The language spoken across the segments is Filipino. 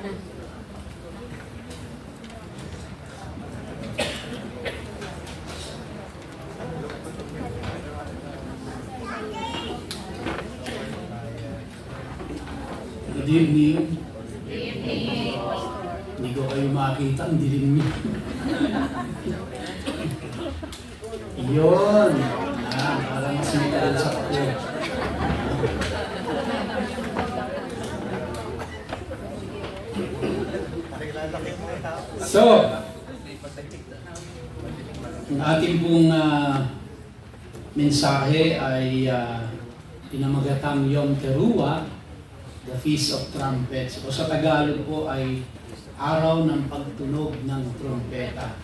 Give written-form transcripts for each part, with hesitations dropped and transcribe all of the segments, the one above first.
Good evening. Hindi ko kayo makita, ang dilim niyo. Yun. Para mas may sa ako. So, ang ating pong mensahe ay pinamagatang Yom Teruah, the Feast of Trumpets. O sa Tagalog po ay Araw ng Pagtunog ng Trumpeta.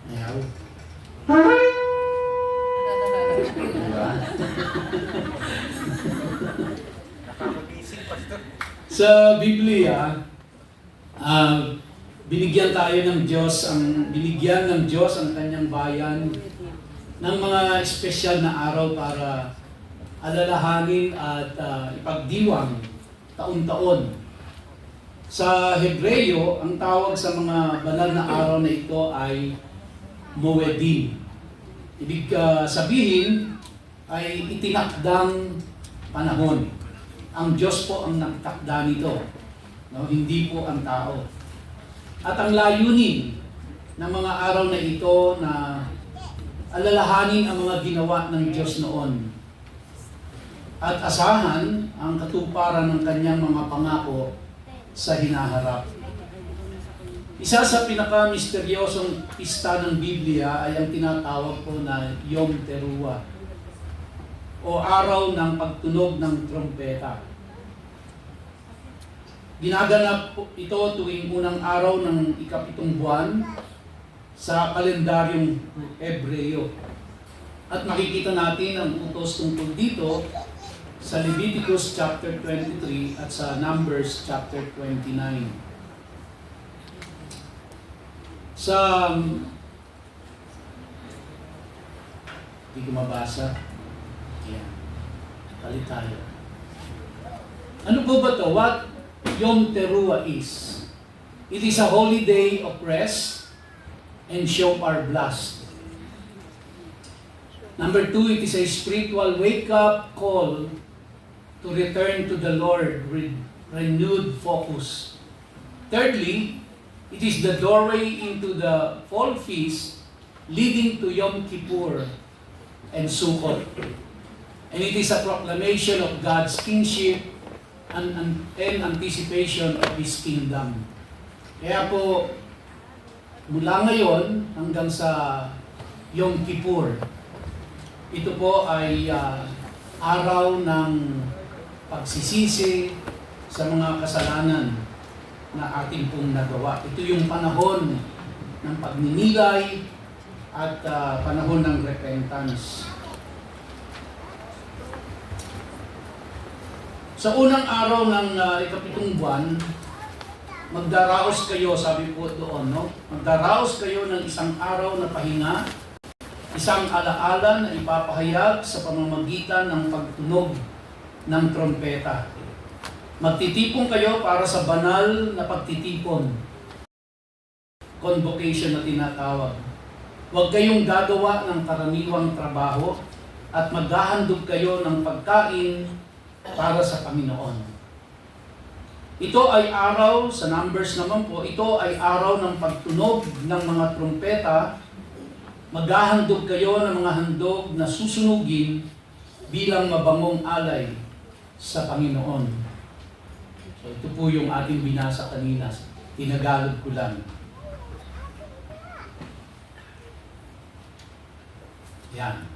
Ayaw. Diba? Sa Biblia, binigyan ng Diyos ang kanyang bayan ng mga espesyal na araw para alalahanin at ipagdiwang taon-taon. Sa Hebreo, ang tawag sa mga banal na araw na ito ay Moedim. Ibig sabihin ay itinakdang panahon. Ang Diyos po ang nagtakda nito, no? Hindi po ang tao. At ang layunin ng mga araw na ito na alalahanin ang mga ginawa ng Diyos noon at asahan ang katuparan ng kanyang mga pangako sa hinaharap. Isa sa pinaka-misteryosong pista ng Biblia ay ang tinatawag po na Yom Teruah o Araw ng Pagtunog ng Trompeta. Ginaganap po ito tuwing unang araw ng ikapitong buwan sa kalendaryong Hebreo. At makikita natin ang utos tungkol dito sa Leviticus chapter 23 at sa Numbers chapter 29. Sa hindi ko mabasa. Ayan. Kalit tayo. Ano po ba ito? What Yom Teruah is? It is a holy day of rest and show our blast. Number 2, it is a spiritual wake-up call to return to the Lord with renewed focus. Thirdly, it is the doorway into the fall feast leading to Yom Kippur and Sukkot. And it is a proclamation of God's kingship and anticipation of His kingdom. Kaya po, mula ngayon hanggang sa Yom Kippur, ito po ay araw ng pagsisisi sa mga kasalanan na ating pong nagawa. Ito yung panahon ng pagninilay at panahon ng repentance. Sa unang araw ng ikapitong buwan, magdaraos kayo, sabi po doon, no? Magdaraos kayo ng isang araw na pahinga, isang alaala na ipapahayag sa pamamagitan ng pagtunog ng trompeta. Magtitipon kayo para sa banal na pagtitipon, convocation na tinatawag. Huwag kayong gagawa ng karaniwang trabaho at maghahandog kayo ng pagkain para sa Panginoon. Ito ay araw, sa Numbers naman po, ito ay araw ng pagtunog ng mga trompeta. Maghahandog kayo ng mga handog na susunugin bilang mabangong alay sa Panginoon. So ito po yung ating binasa kanina. Tinagalog ko lang. Yan.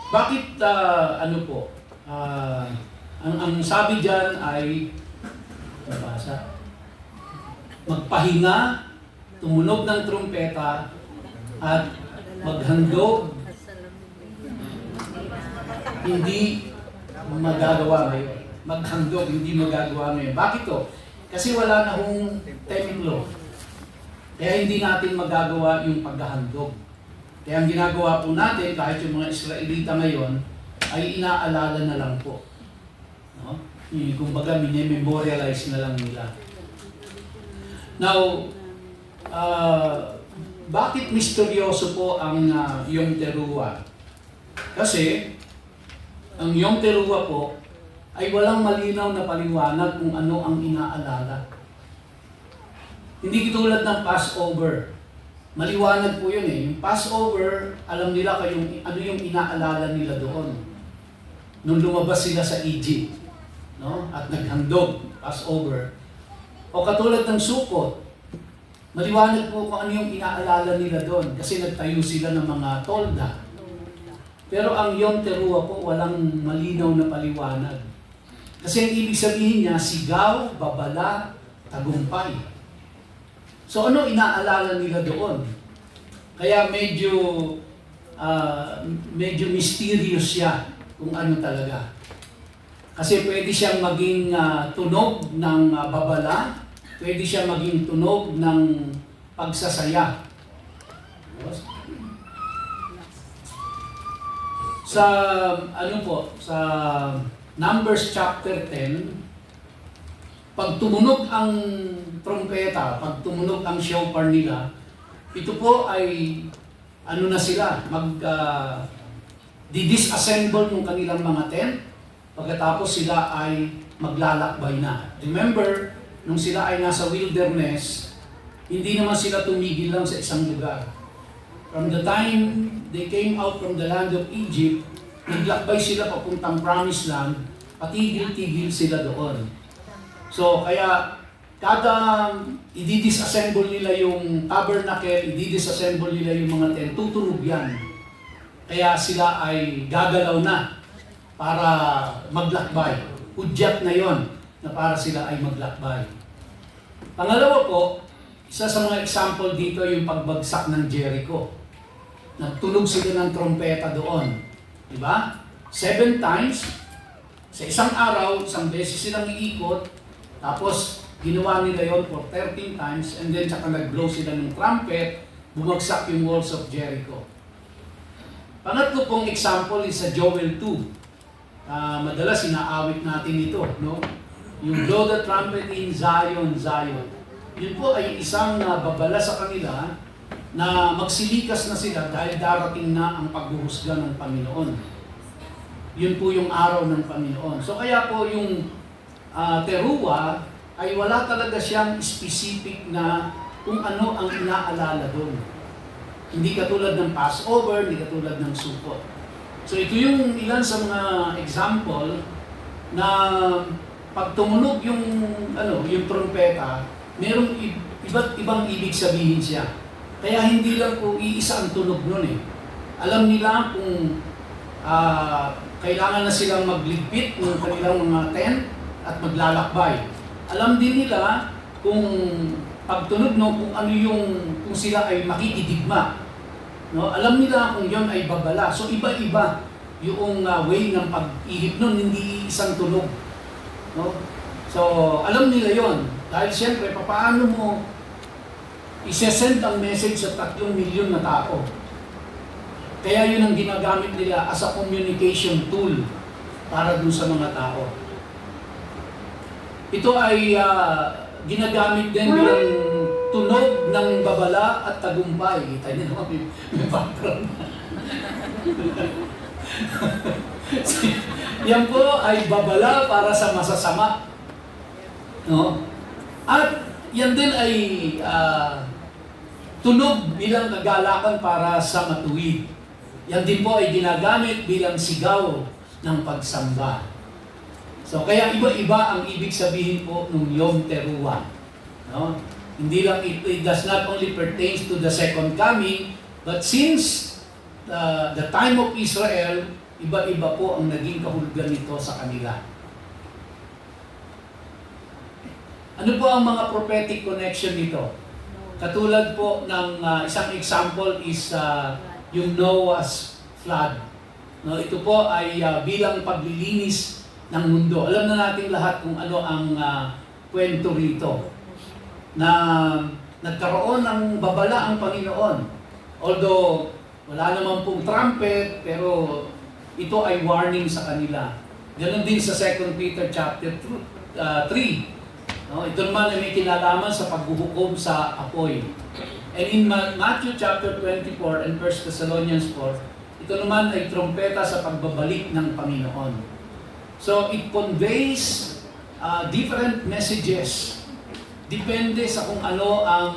Bakit ano po? Ang sabi diyan ay nabasa. Magpahinga, tumunog ng trumpeta at maghandog. Hindi magagawa ngayon. Maghandog, hindi magagawa ngayon. Bakit to? Kasi wala na hong templo. Kaya hindi natin magagawa yung paghahandog. Kaya ang ginagawa po natin, kahit yung mga Israelita ngayon, ay inaalala na lang po. No? Kumbaga, memorialize na lang nila. Now, bakit misteryoso po ang Yom Teruah? Kasi, ang Yom Teruah po ay walang malinaw na paliwanag kung ano ang inaalala. Hindi katulad ng Passover. Maliwanag po yun eh. Yung Passover, alam nila ano yung inaalala nila doon. Nung lumabas sila sa Egypt, no? At naghandog, Passover. O katulad ng Sukkot, maliwanag po kung ano yung inaalala nila doon kasi nagtayo sila ng mga tolda. Pero ang Yom Teruah po, walang malinaw na paliwanag. Kasi ang ibig sabihin niya, sigaw, babala, tagumpay. So ano inaalala nila doon? Kaya medyo mysterious siya kung ano talaga. Kasi pwede siyang maging tunog ng babala, pwede siyang maging tunog ng pagsasaya. Sa sa Numbers chapter 10, pag tumunog ang trumpeta, pag tumunog ang shofar nila, ito po ay na sila, disassemble ng kanilang mga tent, pagkatapos sila ay maglalakbay na. Remember, nung sila ay nasa wilderness, hindi naman sila tumigil lang sa isang lugar. From the time they came out from the land of Egypt, naglakbay sila papuntang promised land, patigil-tigil sila doon. So, kaya kada i-disassemble nila yung tabernacle, i-disassemble nila yung mga tent, tutunog yan. Kaya sila ay gagalaw na para maglakbay. Udyat na yon na para sila ay maglakbay. Pangalawa po, isa sa mga example dito yung pagbagsak ng Jericho. Nagtunog sila ng trompeta doon. Diba? 7 times, sa isang araw, isang beses silang iikot, tapos ginawa nila yon for 13 times, and then saka nag-blow sila ng trumpet, bumagsak yung walls of Jericho. Pangatlo pong example is sa Joel 2. Madalas inaawit natin ito, no? Yung blow the trumpet in Zion, Zion. Yun po ay isang babala sa kanila na magsilikas na sila dahil darating na ang paghuhusga ng Panginoon. Yun po yung araw ng Panginoon. So kaya po yung Teruah ay wala talaga siyang specific na kung ano ang inaalala doon. Hindi katulad ng Passover, hindi katulad ng Sukkot. So ito yung ilan sa mga example na pag tumunog yung trumpeta, merong iba't ibang ibig sabihin siya. Kaya hindi lang po iisa ang tunog nun eh. Alam nila kung kailangan na silang magligpit ng kanilang mga tent at maglalakbay. Alam din nila kung pagtunog kung ano kung sila ay makikidigma. No? Alam nila kung yon ay babala. So iba-iba yung way ng pag-ihip nun, hindi isang tunog. No? So alam nila yon. Dahil siyempre, paano mo isesend ang message sa 3 milyon na tao? Kaya yun ang ginagamit nila as a communication tool para dun sa mga tao. Ito ay ginagamit din bilang tunog ng babala at tagumpay. Kita niyo naman, may background. Yan po ay babala para sa masasama. No? At yan din ay tunog bilang kagalakan para sa matuwid. Yan din po ay ginagamit bilang sigaw ng pagsamba. So kaya iba-iba ang ibig sabihin po ng Yom Teruah. No? Hindi lang it does not only pertains to the second coming, but since the time of Israel, iba-iba po ang naging kahulugan nito sa kanila. Ano po ang mga prophetic connection nito? Katulad po ng isang example is yung Noah's flood. No, ito po ay bilang paglilinis ng mundo. Alam na natin lahat kung ano ang kwento rito. Na nagkaroon ng babala ang Panginoon. Although wala naman pong trumpet, pero ito ay warning sa kanila. Ganon din sa 2 Peter chapter 3. No? Ito naman ay may kinalaman sa paghuhukom sa apoy. And in Matthew chapter 24 and 1 Thessalonians 4, ito naman ay trumpeta sa pagbabalik ng Panginoon. So it conveys different messages. Depende sa kung ano ang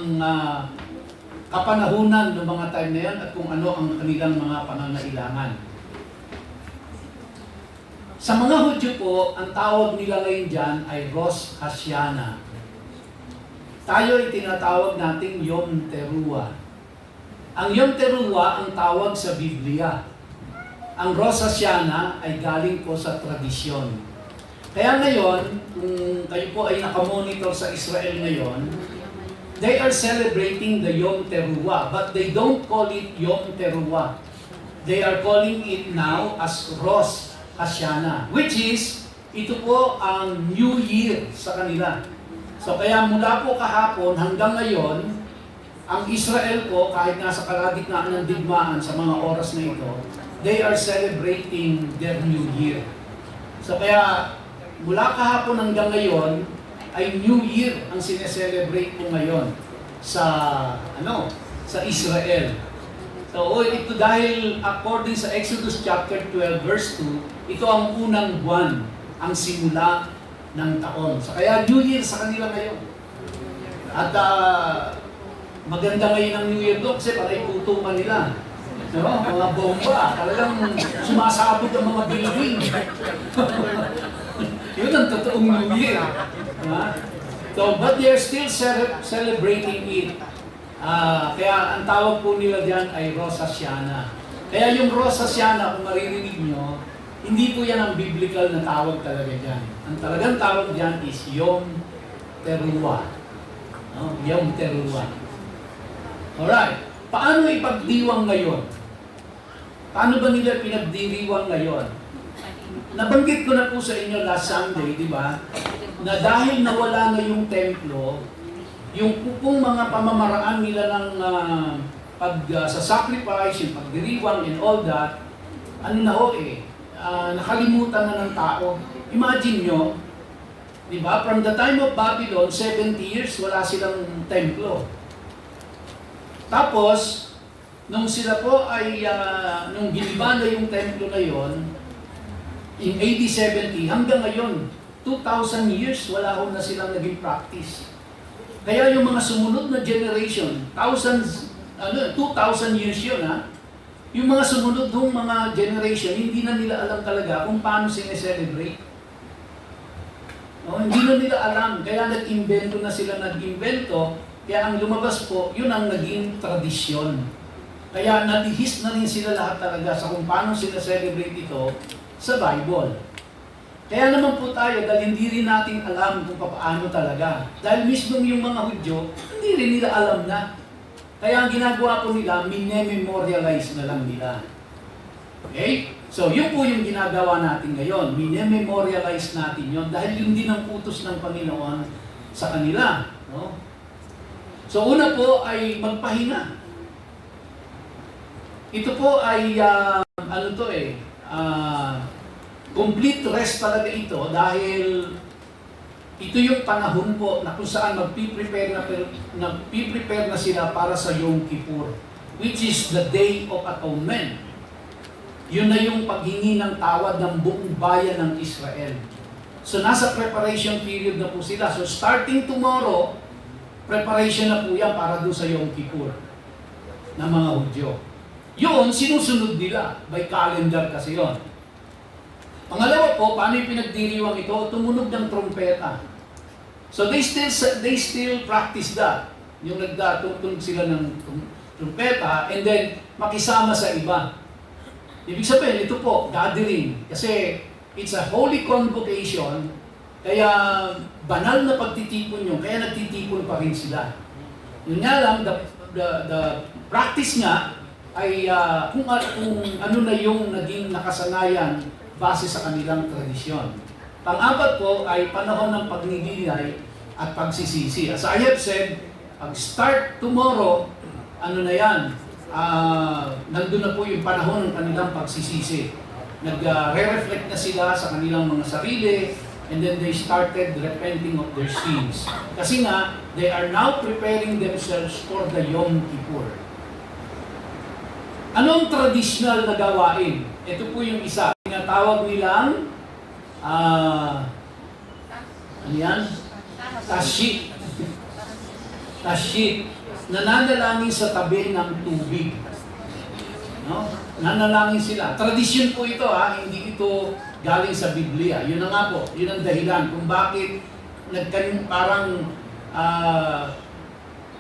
kapanahunan ng mga time na yan at kung ano ang kanilang mga pangangailangan. Sa mga Hudyo po, ang tawag nila ngayon dyan ay Rosh Hashanah. Tayo ay tinatawag nating Yom Teruah. Ang Yom Teruah ang tawag sa Biblia. Ang Rosh Hashanah ay galing po sa tradisyon. Kaya ngayon, kung kayo po ay nakamonitor sa Israel ngayon, they are celebrating the Yom Teruah, but they don't call it Yom Teruah. They are calling it now as Rosh Hashanah, which is, ito po ang New Year sa kanila. So kaya mula po kahapon hanggang ngayon, ang Israel po, kahit nasa kalagitnaan ng digmaan sa mga oras na ito, they are celebrating their New Year. So kaya mula kahapon hanggang ngayon, ay New Year ang sineselebrate po ngayon sa sa Israel. So ito dahil according sa Exodus chapter 12 verse 2, ito ang unang buwan, ang simula ng taon. So kaya New Year sa kanila ngayon. At maganda ngayon ang New Year doon kasi para ikutuman nila. No? Mga bomba, talagang sumasabog ang mga building. Yun ang totoong New Year. So, but they are still celebrating it. Kaya ang tawag po nila diyan ay Rosh Hashanah. Kaya yung Rosh Hashanah, kung maririnig nyo, hindi po yan ang biblical na tawag talaga diyan. Ang talagang tawag diyan is Yom Teruah. No? Yom Teruah. Alright. Paano ipagdiwang ngayon? Paano ba nila pinagdiriwang ngayon? Nabanggit ko na po sa inyo last Sunday, di ba? Na dahil nawala na yung templo, yung pong mga pamamaraan nila ng sa sacrifice, yung pagdiriwang and all that, nakalimutan na ng tao. Imagine nyo, di ba? From the time of Babylon, 70 years, wala silang templo. Tapos, nung sila po ay, nung giniba na yung templo na yon, in AD 70, hanggang ngayon, 2,000 years, wala ho na silang naging practice. Kaya yung mga sumunod na generation, 2,000 years yun ha, yung mga sumunod ng mga generation, hindi na nila alam talaga kung paano sineselebrate. No, hindi na nila alam, kaya nag-invento na sila nag-invento, kaya ang lumabas po, yun ang naging tradisyon. Kaya nalihis na rin sila lahat talaga sa kung paano sineselebrate ito sa Bible. Kaya naman po tayo, dahil hindi rin natin alam kung paano talaga. Dahil mismo yung mga Hudyo, hindi rin nila alam na. Kaya ang ginagawa po nila, minememorialize na lang nila. Okay? So, yun po yung ginagawa natin ngayon. Minememorialize natin yun dahil yun din ang utos ng Panginoon sa kanila. No? So, una po ay magpahinga. Ito po ay, complete rest talaga ito dahil ito yung panahon po na kung saan magpiprepare na sila para sa Yom Kippur, which is the Day of Atonement. Yun na yung paghingi ng tawad ng buong bayan ng Israel. So nasa preparation period na po sila. So starting tomorrow, preparation na po yan para doon sa Yom Kippur ng mga Hudyo. Yun, sinusunod nila by calendar kasi yun. Pangalawa po, paano yung pinagdiriwang ito? Tumunog ng trompeta. So they still practice that. Yung nagtutunog sila ng trompeta and then makisama sa iba. Ibig sabihin, ito po, gathering. Kasi it's a holy convocation, kaya banal na pagtitipon yun, kaya nagtitipon pa rin sila. Yun nga lang, the practice nga ay kung ano na yung naging nakasanayan base sa kanilang tradisyon. Pang-apat po ay panahon ng pagnililay at pagsisisi. As I have said, pag-start tomorrow, nandun na po yung panahon ng kanilang pagsisisi. nag-re-reflect na sila sa kanilang mga sarili, and then they started repenting of their sins. Kasi nga, they are now preparing themselves for the Yom Kippur. Anong traditional na gawain? Ito po yung isa. Tinatawag nilang ano yan? Tashit. Tashit. Nananalangin sa tabi ng tubig. No? Nanalangin sila. Tradisyon po ito, hindi ito galing sa Biblia. Yun na nga po, yun ang dahilan kung bakit parang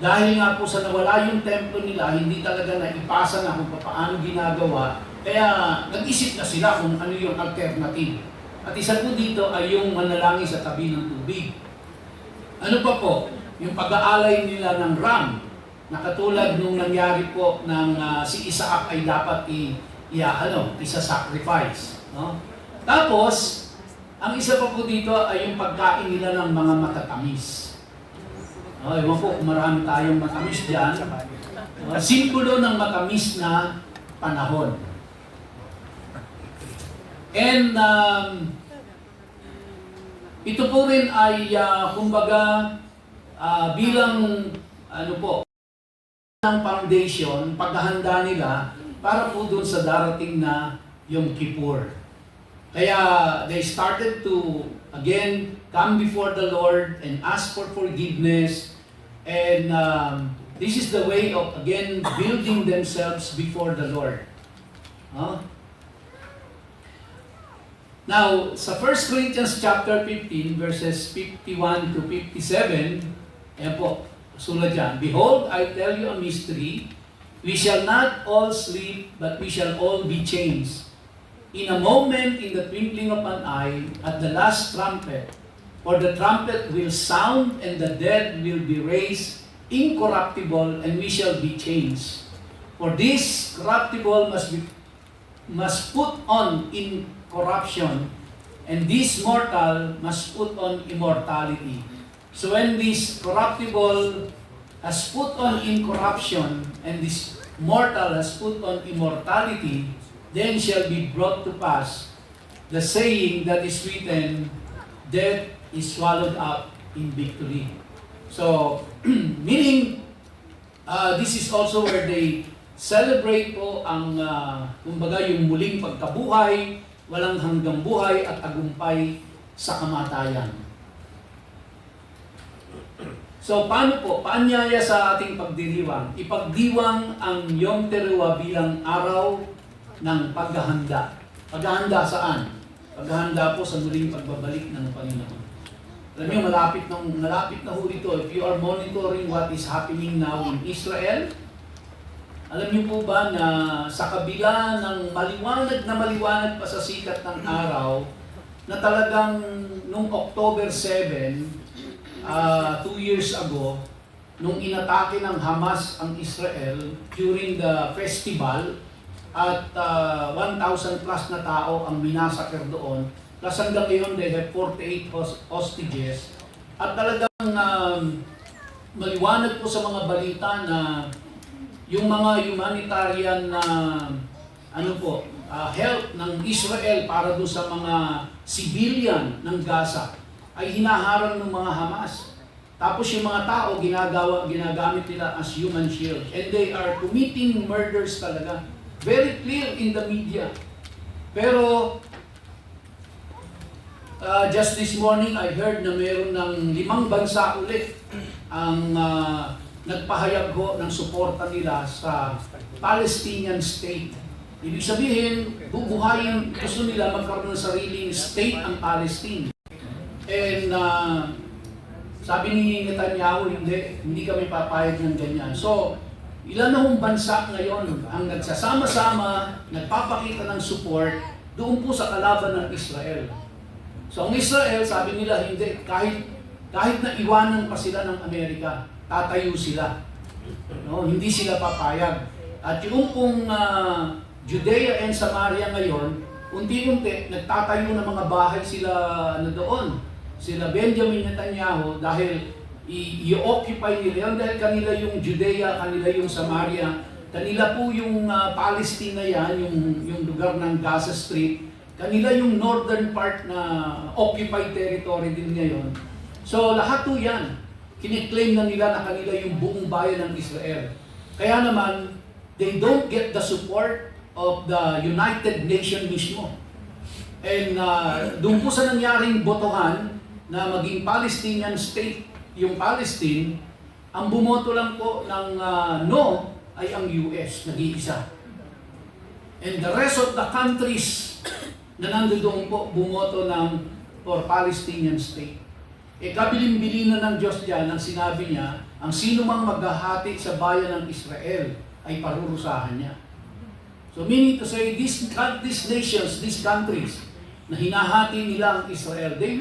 dahil nga po sa nawala yung templo nila, hindi talaga naipasa na kung paano ginagawa. Kaya nag-isip na sila kung ano yung alternative. At isa po dito ay yung manalangin sa tabi ng tubig. Ano pa po? Yung pag-aalay nila ng ram, na katulad nung nangyari po ng si Isaac ay dapat isa-sacrifice. No? Tapos, ang isa pa po dito ay yung pagkain nila ng mga matatamis. Ewan po kung marami tayong matamis dyan. Simbolo ng matamis na panahon. And ito po rin ay kumbaga bilang ng foundation, paghahanda nila para po doon sa darating na Yom Kippur. Kaya they started to again come before the Lord and ask for forgiveness, and this is the way of again building themselves before the Lord. Now, sa 1 Corinthians chapter 15, verses 51 to 57, ayan po, sulat dyan, "Behold, I tell you a mystery, we shall not all sleep, but we shall all be changed. In a moment, in the twinkling of an eye, at the last trumpet, for the trumpet will sound, and the dead will be raised incorruptible, and we shall be changed. For this corruptible must put on incorruption, and this mortal must put on immortality. So when this corruptible has put on incorruption, and this mortal has put on immortality, then shall be brought to pass the saying that is written, death is swallowed up in victory." So, meaning, this is also where they celebrate po ang, kumbaga, yung muling pagkabuhay, walang hanggang buhay at tagumpay sa kamatayan. So, paano po? Paanyaya sa ating pagdiriwang? Ipagdiwang ang Yom Teruah bilang araw ng paghahanda. Paghahanda saan? Paghahanda po sa muling pagbabalik ng Panginoon. Alam niyo, malapit na ho ito. If you are monitoring what is happening now in Israel, alam niyo po ba na sa kabila ng maliwanag pa sa sikat ng araw, na talagang nung October 7, 2 years ago, nung inatake ng Hamas ang Israel during the festival, at 1,000 plus na tao ang minasakir doon, plus hanggang ngayon they have 48 hostages, at talagang maliwanag po sa mga balita na yung mga humanitarian na help ng Israel para do sa mga civilian ng Gaza ay hinaharang ng mga Hamas. Tapos yung mga tao ginagamit nila as human shield, and they are committing murders talaga. Very clear in the media. Pero just this morning I heard na meron ng 5 bansa ulit ang nagpahayag ho ng suporta nila sa Palestinian state. Ibig sabihin, bubuhayin, gusto nila magkaroon ng sariling state ang Palestine. And sabi ni Netanyahu, hindi kami papayag ng ganyan. So, ilan na hong bansa ngayon ang nagsasama-sama, nagpapakita ng support doon po sa kalaban ng Israel. So, ang Israel, sabi nila, hindi, kahit na iwanan pa sila ng Amerika, tatayo sila. No, hindi sila papayag. At yung pong Judea and Samaria ngayon, unti-unti nagtatayo ng mga bahay sila doon. Sila Benjamin Netanyahu, dahil i-occupy nila yun, dahil kanila yung Judea, kanila yung Samaria, kanila po yung Palestine na yan, yung lugar ng Gaza Strip, Kanila yung northern part na occupied territory din ngayon. So lahat po yan, kiniklaim na nila na kanila yung buong bayan ng Israel. Kaya naman, they don't get the support of the United Nations mismo. And doon po sa nangyaring botohan na maging Palestinian state yung Palestine, ang bumoto lang po ng no ay ang US, nag-iisa. And the rest of the countries na nandoon po bumoto ng for Palestinian state. Kabilin-bilin na ng Diyos diyan ang sinabi niya, ang sino mang maghahati sa bayan ng Israel ay parurusahan niya. So meaning to say, these nations, these countries, na hinahati nila ang Israel, they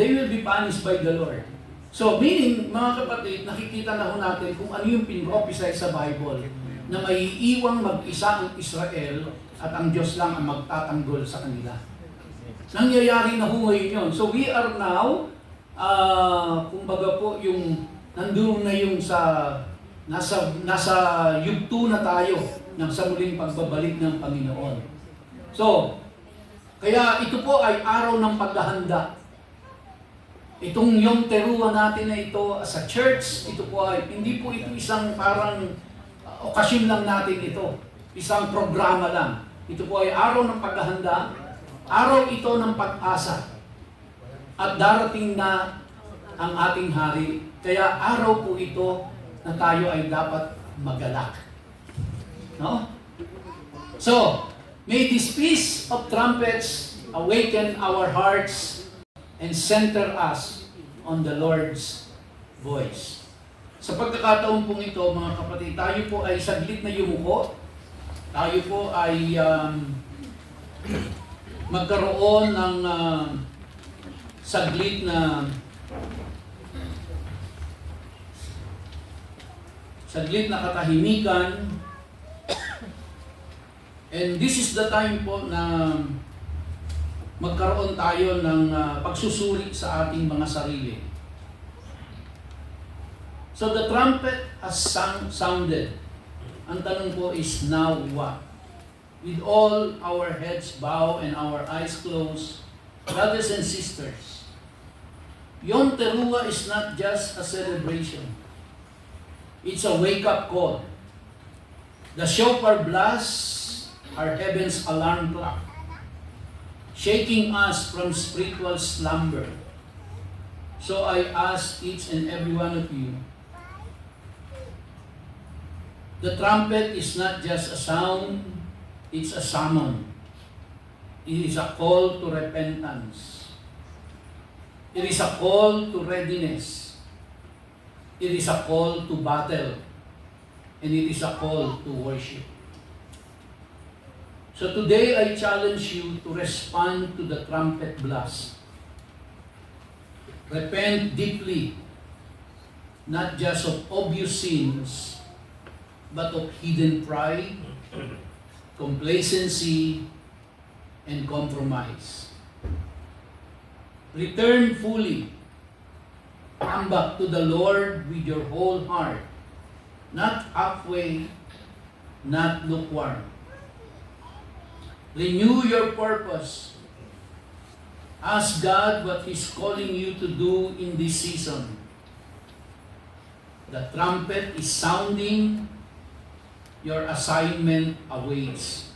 will be punished by the Lord. So meaning, mga kapatid, nakikita na ho natin kung ano yung pinrophesy sa Bible, na may iiwang mag-isa ang Israel at ang Diyos lang ang magtatanggol sa kanila. Nangyayari na ho ngayon yun. So we are now, kumbaga po, yung nandun na yung nasa yugto na tayo ng sa muling pagbabalik ng Panginoon. So, kaya ito po ay araw ng paghahanda. Itong Yom Teruah natin na ito as a church, ito po ay, hindi po ito isang parang okasyon lang natin ito. Isang programa lang. Ito po ay araw ng paghahanda. Araw ito ng pag-asa. At darating na ang ating hari. Kaya araw po ito na tayo ay dapat magalak. No? So, may this peace of trumpets awaken our hearts and center us on the Lord's voice. Sa pagkakataon pong ito, mga kapatid, tayo po ay saglit na yumuko. Tayo po ay magkaroon ng saglit na katahimikan. And this is the time po na magkaroon tayo ng pagsusuri sa ating mga sarili. So the trumpet has sounded. Ang tanong po is, now what? With all our heads bowed and our eyes closed, brothers and sisters, Yom Teruah is not just a celebration. It's a wake-up call. The shofar blasts are heaven's alarm clock, shaking us from spiritual slumber. So I ask each and every one of you, the trumpet is not just a sound, it's a summon. It is a call to repentance. It is a call to readiness. It is a call to battle. And it is a call to worship. So today I challenge you to respond to the trumpet blast. Repent deeply, not just of obvious sins, but of hidden pride, complacency, and compromise. Return fully. Come back to the Lord with your whole heart, not halfway, not lukewarm. Renew your purpose. Ask God what He's calling you to do in this season. The trumpet is sounding. Your assignment awaits.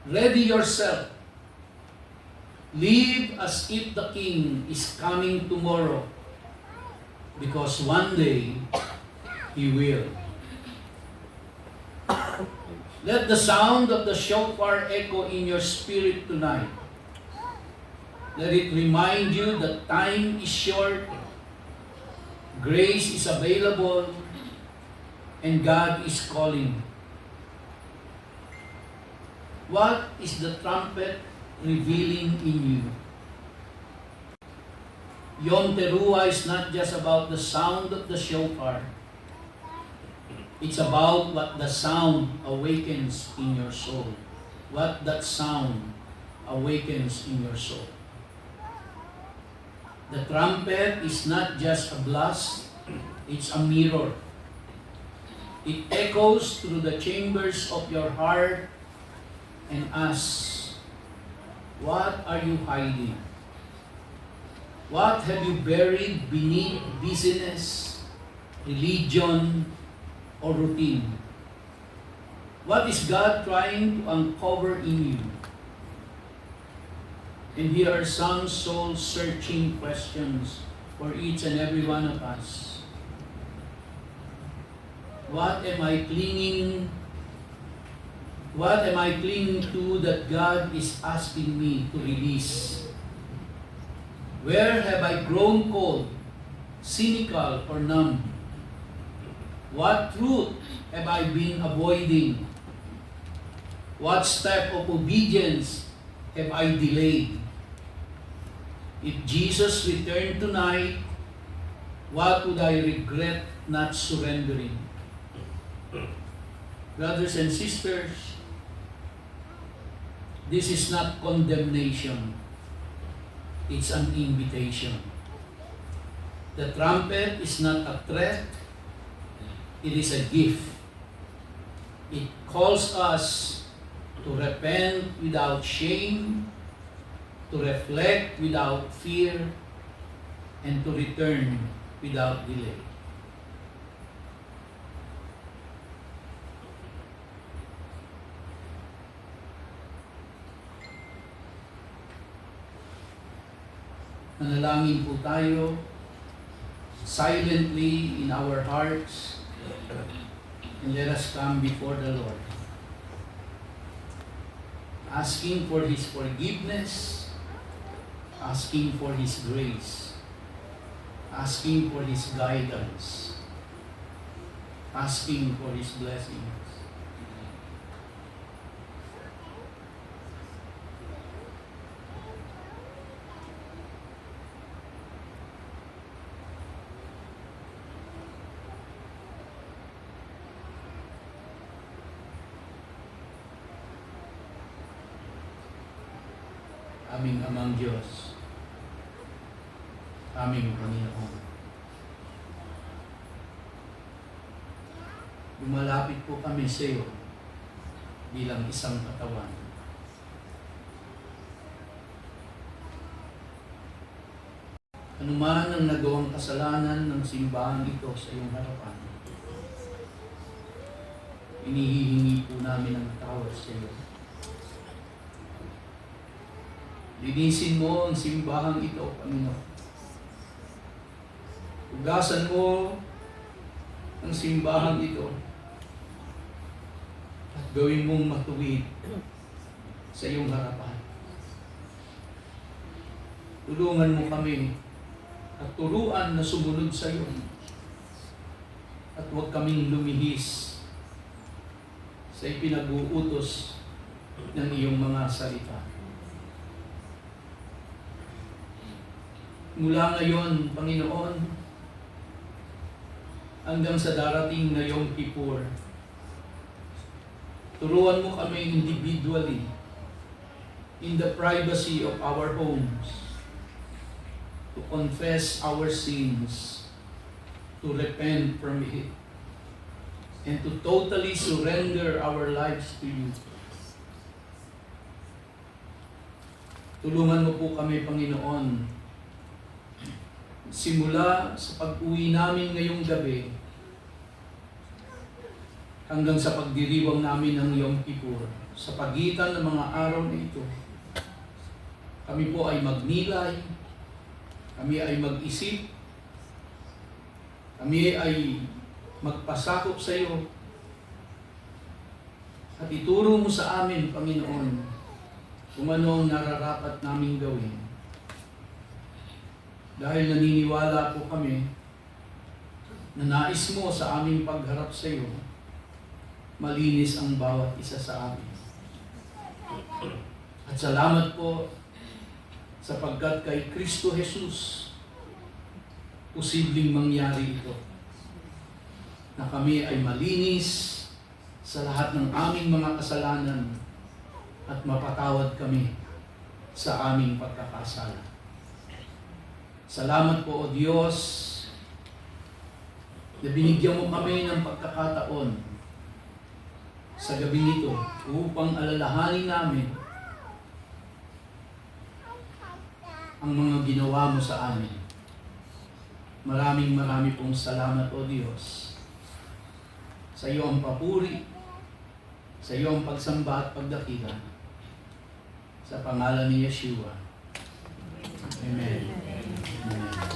Ready yourself. Live as if the King is coming tomorrow, because one day He will. Let the sound of the shofar echo in your spirit tonight. Let it remind you that time is short, grace is available, and God is calling. What is the trumpet revealing in you? Yom Teruah is not just about the sound of the shofar. It's about what the sound awakens in your soul. What that sound awakens in your soul. The trumpet is not just a blast, it's a mirror. It echoes through the chambers of your heart and ask, what are you hiding? What have you buried beneath busyness, religion, or routine? What is God trying to uncover in you? And here are some soul-searching questions for each and every one of us. What am I clinging to that God is asking me to release? Where have I grown cold, cynical, or numb? What truth have I been avoiding? What step of obedience have I delayed? If Jesus returned tonight, what would I regret not surrendering? Brothers and sisters, this is not condemnation. It's an invitation. The trumpet is not a threat. It is a gift. It calls us to repent without shame, to reflect without fear, and to return without delay. Manalangin po tayo silently in our hearts, and let us come before the Lord, asking for His forgiveness, asking for His grace, asking for His guidance, asking for His blessings. Aming Amang Diyos, aming Panginoon, lumalapit po kami sa iyo bilang isang katawan. Ano man ang nagawang kasalanan ng simbahan ito sa iyong harapan, inihihingi po namin ang tawad sa iyo. Linisin mo ang simbahang ito, Panginoon. Hugasan mo ang simbahang ito at gawin mong matuwid sa iyong harapan. Tulungan mo kami at turuan na sumunod sa iyo at huwag kaming lumihis sa ipinag-uutos ng iyong mga salita. Mula ngayon, Panginoon, hanggang sa darating na Yom Kippur, turuan mo kami individually, in the privacy of our homes, to confess our sins, to repent from it, and to totally surrender our lives to you. Tulungan mo po kami, Panginoon, simula sa pag-uwi namin ngayong gabi hanggang sa pagdiriwang namin ng Yom Kippur, sa pagitan ng mga araw na ito, kami po ay magnilay, kami ay mag-isip, kami ay magpasakop sa iyo, at ituro mo sa amin, Panginoon, kung ano ang nararapat naming gawin. Dahil naniniwala po kami na nais mo sa aming pagharap sa iyo, malinis ang bawat isa sa amin. At salamat po sapagkat kay Kristo Jesus, posibleng mangyari ito, na kami ay malinis sa lahat ng aming mga kasalanan at mapatawad kami sa aming pagkakasala. Salamat po, O Diyos, na binigyan mo kami ng pagkakataon sa gabing ito upang alalahanin namin ang mga ginawa mo sa amin. Maraming pong salamat, O Diyos. Sa iyo ang papuri, sa iyo ang pagsamba at pagdakila. Sa pangalan ni Yeshua. Amen. Amen.